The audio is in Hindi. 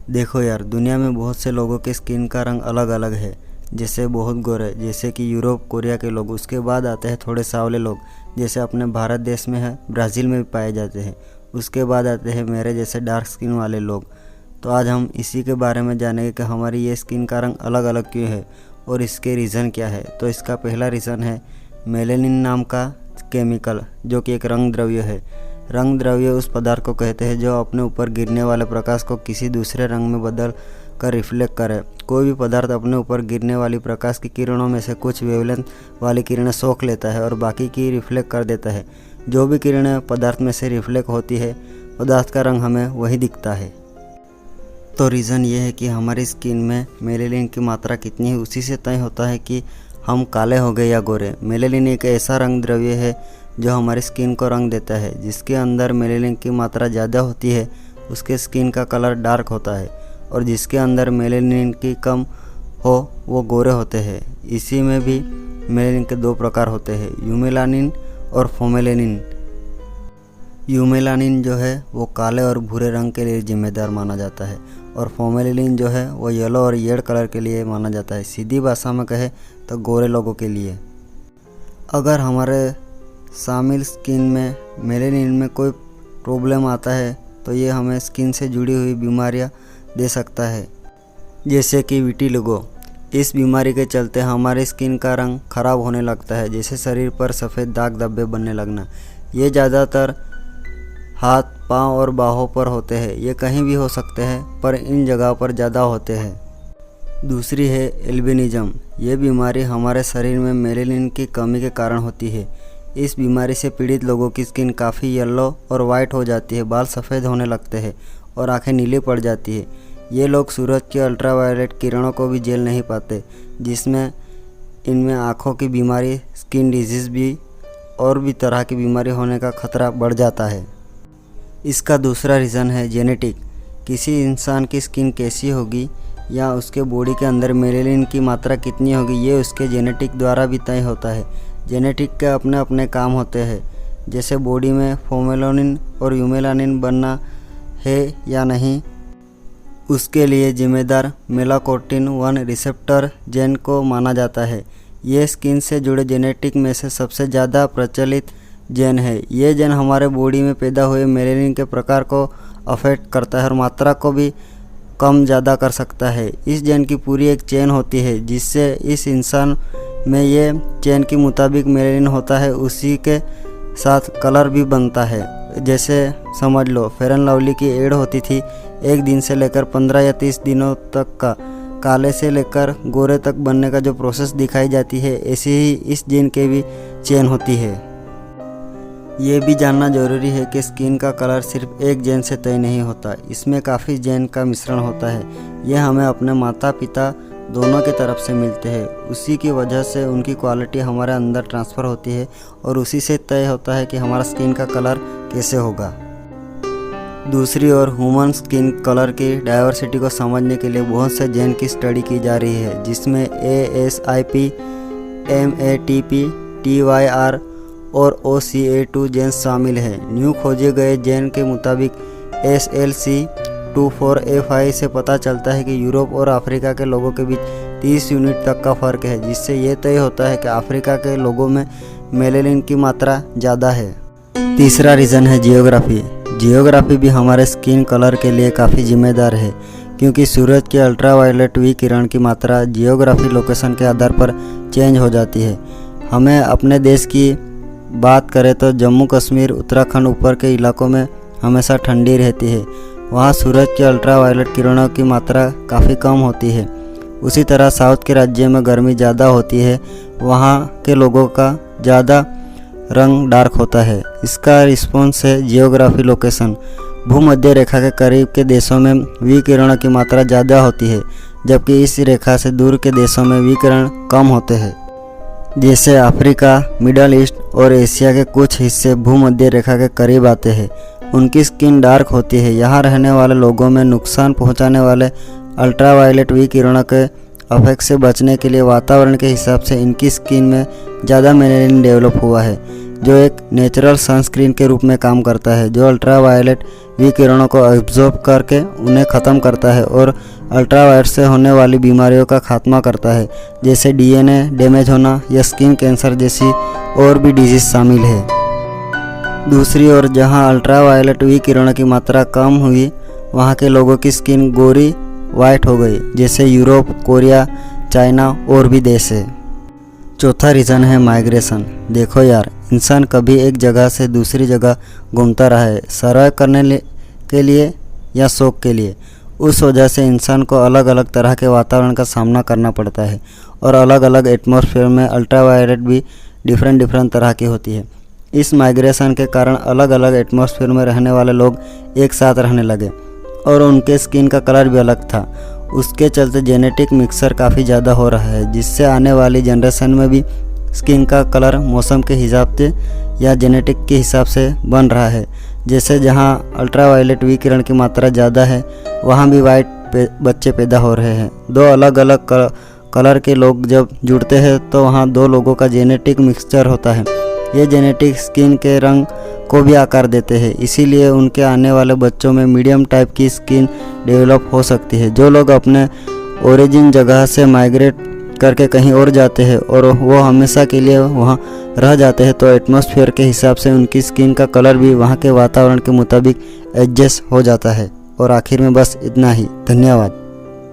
देखो यार, दुनिया में बहुत से लोगों के स्किन का रंग अलग अलग है। जैसे बहुत गोरे, जैसे कि यूरोप कोरिया के लोग। उसके बाद आते हैं थोड़े सांवले लोग, जैसे अपने भारत देश में है, ब्राज़ील में भी पाए जाते हैं। उसके बाद आते हैं मेरे जैसे डार्क स्किन वाले लोग। तो आज हम इसी के बारे में जानेंगे कि हमारी ये स्किन का रंग अलग अलग क्यों है और इसके रीज़न क्या है। तो इसका पहला रीज़न है मेलेनिन नाम का केमिकल, जो कि एक रंग द्रव्य है। रंग द्रव्य उस पदार्थ को कहते हैं जो अपने ऊपर गिरने वाले प्रकाश को किसी दूसरे रंग में बदल कर रिफ्लेक्ट करे। कोई भी पदार्थ अपने ऊपर गिरने वाली प्रकाश की किरणों में से कुछ वेवलेंथ वाली किरणें सोख लेता है और बाकी की रिफ्लेक्ट कर देता है। जो भी किरणें पदार्थ में से रिफ्लेक्ट होती है, पदार्थ का रंग हमें वही दिखता है। तो रीज़न ये है कि हमारी स्किन में मेलेनिन की मात्रा कितनी है, उसी से तय होता है कि हम काले हो गए या गोरे। मेलेनिन एक ऐसा रंग द्रव्य है जो हमारी स्किन को रंग देता है। जिसके अंदर मेलेनिन की मात्रा ज़्यादा होती है उसके स्किन का कलर डार्क होता है, और जिसके अंदर मेलेनिन की कम हो वो गोरे होते हैं। इसी में भी मेलेनिन के दो प्रकार होते हैं, यूमेलानिन और फोमेलेनिन। यूमेलानिन जो है वो काले और भूरे रंग के लिए जिम्मेदार माना जाता है, और फोमेलेनिन जो है वो येलो और रेड कलर के लिए माना जाता है। सीधी भाषा में कहे तो गोरे लोगों के लिए। अगर हमारे शामिल स्किन में मेलेनिन में कोई प्रॉब्लम आता है तो ये हमें स्किन से जुड़ी हुई बीमारियां दे सकता है, जैसे कि विटिलिगो। इस बीमारी के चलते हमारी स्किन का रंग खराब होने लगता है, जैसे शरीर पर सफ़ेद दाग धब्बे बनने लगना। ये ज़्यादातर हाथ, पाँव और बाहों पर होते हैं। ये कहीं भी हो सकते हैं, पर इन जगहों पर ज़्यादा होते हैं। दूसरी है एल्बिनिज्म। ये बीमारी हमारे शरीर में मेलेनिन की कमी के कारण होती है। इस बीमारी से पीड़ित लोगों की स्किन काफ़ी येलो और वाइट हो जाती है, बाल सफ़ेद होने लगते हैं और आंखें नीली पड़ जाती है। ये लोग सूरज की अल्ट्रावायलेट किरणों को भी झेल नहीं पाते, जिसमें इनमें आँखों की बीमारी, स्किन डिजीज़ भी और भी तरह की बीमारी होने का खतरा बढ़ जाता है। इसका दूसरा रीज़न है जेनेटिक। किसी इंसान की स्किन कैसी होगी या उसके बॉडी के अंदर मेलेनिन की मात्रा कितनी होगी, ये उसके जेनेटिक द्वारा भी तय होता है। जेनेटिक के अपने अपने काम होते हैं, जैसे बॉडी में फोमेलानिन और यूमेलानिन बनना है या नहीं, उसके लिए जिम्मेदार मेलाकोर्टिन 1 रिसेप्टर जेन को माना जाता है। ये स्किन से जुड़े जेनेटिक में से सबसे ज़्यादा प्रचलित जेन है। ये जेन हमारे बॉडी में पैदा हुए मेलेनिन के प्रकार को अफेक्ट करता है और मात्रा को भी कम ज़्यादा कर सकता है। इस जेन की पूरी एक चेन होती है, जिससे इस इंसान में ये चेन के मुताबिक मेलेनिन होता है, उसी के साथ कलर भी बनता है। जैसे समझ लो, फेयर एंड लवली की एड होती थी, 1 दिन से लेकर 15 या 30 दिनों तक का काले से लेकर गोरे तक बनने का जो प्रोसेस दिखाई जाती है, ऐसी ही इस जेन के भी चेन होती है। ये भी जानना जरूरी है कि स्किन का कलर सिर्फ एक जेन से तय नहीं होता, इसमें काफ़ी जेन का मिश्रण होता है। यह हमें अपने माता पिता दोनों की तरफ से मिलते हैं। उसी की वजह से उनकी क्वालिटी हमारे अंदर ट्रांसफ़र होती है और उसी से तय होता है कि हमारा स्किन का कलर कैसे होगा। दूसरी ओर ह्यूमन स्किन कलर की डाइवर्सिटी को समझने के लिए बहुत से जेन की स्टडी की जा रही है, जिसमें ASIP, MATP, TYR और OCA2 जेन शामिल है। न्यू खोजे गए जेन के मुताबिक SLC24A5 से पता चलता है कि यूरोप और अफ्रीका के लोगों के बीच 30 यूनिट तक का फ़र्क है, जिससे ये तय होता है कि अफ्रीका के लोगों में मेलेनिन की मात्रा ज़्यादा है। तीसरा रीज़न है जियोग्राफी। जियोग्राफी भी हमारे स्किन कलर के लिए काफ़ी जिम्मेदार है, क्योंकि सूरज के अल्ट्रावायलेट वी किरण की मात्रा जियोग्राफी लोकेशन के आधार पर चेंज हो जाती है। हमें अपने देश की बात करें तो जम्मू कश्मीर, उत्तराखंड ऊपर के इलाकों में हमेशा ठंडी रहती है। वहाँ सूरज के अल्ट्रावायलेट किरणों की मात्रा काफ़ी कम होती है। उसी तरह साउथ के राज्य में गर्मी ज़्यादा होती है, वहाँ के लोगों का ज़्यादा रंग डार्क होता है। इसका रिस्पॉन्स है जियोग्राफी लोकेशन। भूमध्य रेखा के करीब के देशों में वी किरणों की मात्रा ज़्यादा होती है, जबकि इस रेखा से दूर के देशों में वी किरण कम होते हैं। जैसे अफ्रीका, मिडल ईस्ट और एशिया के कुछ हिस्से भूमध्य रेखा के करीब आते हैं। उनकी स्किन डार्क होती है। यहाँ रहने वाले लोगों में नुकसान पहुँचाने वाले अल्ट्रावायलेट वी किरणों के अफेक्ट से बचने के लिए वातावरण के हिसाब से इनकी स्किन में ज़्यादा मेलेनिन डेवलप हुआ है। जो एक नेचुरल सनस्क्रीन के रूप में काम करता है, जो अल्ट्रावायलेट वी किरणों को एब्जॉर्ब करके उन्हें ख़त्म करता है और अल्ट्रावायलेट से होने वाली बीमारियों का खात्मा करता है, जैसे डीएनए डैमेज होना या स्किन कैंसर जैसी और भी डिजीज़ शामिल है। दूसरी ओर जहां अल्ट्रावायलेट वी किरणों की मात्रा कम हुई, वहां के लोगों की स्किन गोरी वाइट हो गई, जैसे यूरोप, कोरिया, चाइना और भी देश है। चौथा रीज़न है माइग्रेशन। देखो यार, इंसान कभी एक जगह से दूसरी जगह घूमता रहा है, सर्वाइव करने के लिए या शौक के लिए। उस वजह से इंसान को अलग अलग तरह के वातावरण का सामना करना पड़ता है और अलग अलग एटमॉस्फेयर में अल्ट्रावायलेट भी डिफरेंट तरह की होती है। इस माइग्रेशन के कारण अलग अलग एटमॉस्फेयर में रहने वाले लोग एक साथ रहने लगे और उनके स्किन का कलर भी अलग था। उसके चलते जेनेटिक मिक्सर काफ़ी ज़्यादा हो रहा है, जिससे आने वाली जनरेशन में भी स्किन का कलर मौसम के हिसाब से या जेनेटिक के हिसाब से बन रहा है। जैसे जहाँ अल्ट्रावायलेट वी किरण की मात्रा ज़्यादा है, वहाँ भी वाइट बच्चे पैदा हो रहे हैं। दो अलग अलग कलर के लोग जब जुड़ते हैं तो वहाँ दो लोगों का जेनेटिक मिक्सचर होता है। ये जेनेटिक स्किन के रंग को भी आकार देते हैं, इसीलिए उनके आने वाले बच्चों में मीडियम टाइप की स्किन डेवलप हो सकती है। जो लोग अपने ओरिजिन जगह से माइग्रेट करके कहीं और जाते हैं और वो हमेशा के लिए वहाँ रह जाते हैं, तो एटमॉस्फेयर के हिसाब से उनकी स्किन का कलर भी वहाँ के वातावरण के मुताबिक एडजस्ट हो जाता है। और आखिर में बस इतना ही। धन्यवाद।